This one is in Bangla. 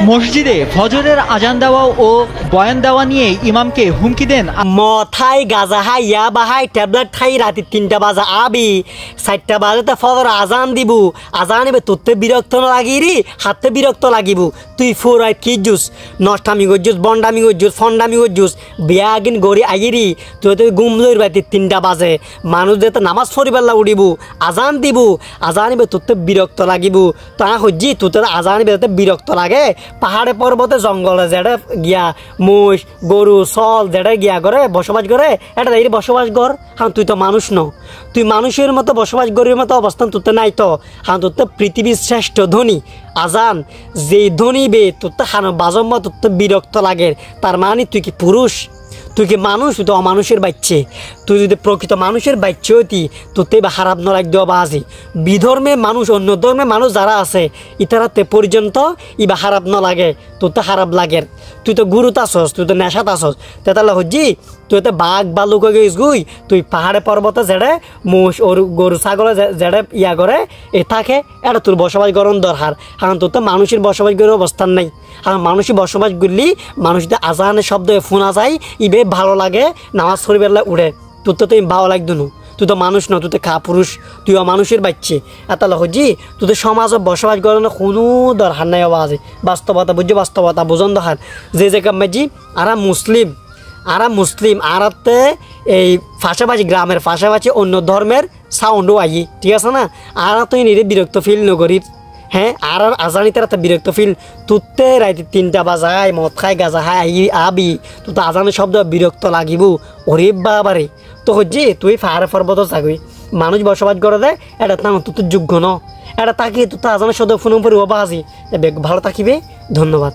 মসজিদে ফজরের আজান দেওয়া ও বয়ান দেওয়া নিয়ে ইমামকে হুমকি দেন। মথাই গাজা হাই ইয়া বাহাই ট্যাবলেট খাই রাতে 3টা বাজে আবি 4টা বাজে ফজর আজান দিব আজান নিবে তোতে বিরক্ত লাগিরি হাতে বিরক্ত লাগিব তুই ফুরাই কি জুস নষ্টামি গজুস বন্ডামি গজুস ফন্ডামি গজুস বিয়াগিন গড়ি আইরি তুই তো ঘুম লই রাতে 3টা বাজে মানুষ যেতে নামাজ পড়িবার উড়িব আজান দিব আজান নিবে তোতে বিরক্ত লাগিব তা হজ্জি তোতে আজান নিবে বিরক্ত লাগে পাহাড়ে পর্বতে জঙ্গলে যেটা গিয়া মোষ গরু সল যেটা গিয়া করে বসবাস করে এটা এই বসবাস কর হ্যাঁ তুই তো মানুষ ন তুই মানুষের মতো বসবাস করার মতো অবস্থান তোতে নাই তো হ্যাঁ তোর তো পৃথিবীর শ্রেষ্ঠ ধনী আজান যেই ধনী বে তোর তো হানো বাজম্বা তোর তো বিরক্ত লাগে তার মানে তুই কি পুরুষ তুই কি মানুষ তুই তো অমানুষের বাচ্চে তুই যদি প্রকৃত মানুষের বাচ্চে হতি তোতে বা খারাপ ন লাগ দেওয়া বাজি বিধর্মে মানুষ অন্য ধর্মের মানুষ যারা আছে ইতারাতে পর্যন্ত ইবা খারাপ ন লাগে তোর তো খারাপ লাগে তুই তো গুরুত আসস তুই তো নেশাত আসস তেতালে হজ্জি তুই তো বাঘ বালুক গেছ গুই তুই পাহাড়ে পর্বতে যেড়ে মোষ ওর গরু ছাগলে যেড়ে ইয়া করে এ থাকে এটা তোর বসবাস গরম দরকার কারণ তোর তো মানুষের বসবাস করার অবস্থান নাই কারণ মানুষের বসবাস করলি মানুষদের আজানের শব্দ ফোনা যায় ইবে ভালো লাগে নামাজ পড়িবেলা উড়ে তোর তো তুই ভালো লাগতো না তুই তো মানুষ ন তুই তো খা পুরুষ তুইও মানুষের বাচ্চে এতালে হজ্জি তুই তো সমাজে বসবাস করার কোনো দরকার নাই আওয়াজ বাস্তবতা বুঝছি বাস্তবতা বুঝন দরকার যে জায়গা মাঝি আরা মুসলিম আরাতে এই পাশাপাশি গ্রামের পাশাপাশি অন্য ধর্মের সাউন্ডও আই ঠিক আছে না আরা তুই নিজে বিরক্ত ফিল নগরীর হ্যাঁ আর আজানি তারা বিরক্ত ফিল তুতে রাইতে 3টা বাজায় মদ খাই গাজা খাই আবি তুই তো আজানের শব্দ বিরক্ত লাগিব ওরে বাবারে তো হজ্জি তুই পাহাড়ে পর্বত থাকবি মানুষ বসবাস করে দেয় এটা না তুই তো যোগ্য ন এটা তাকিয়ে তুই তো আজানের শব্দ ফোন পরে বাজি ভালো থাকিবে ধন্যবাদ।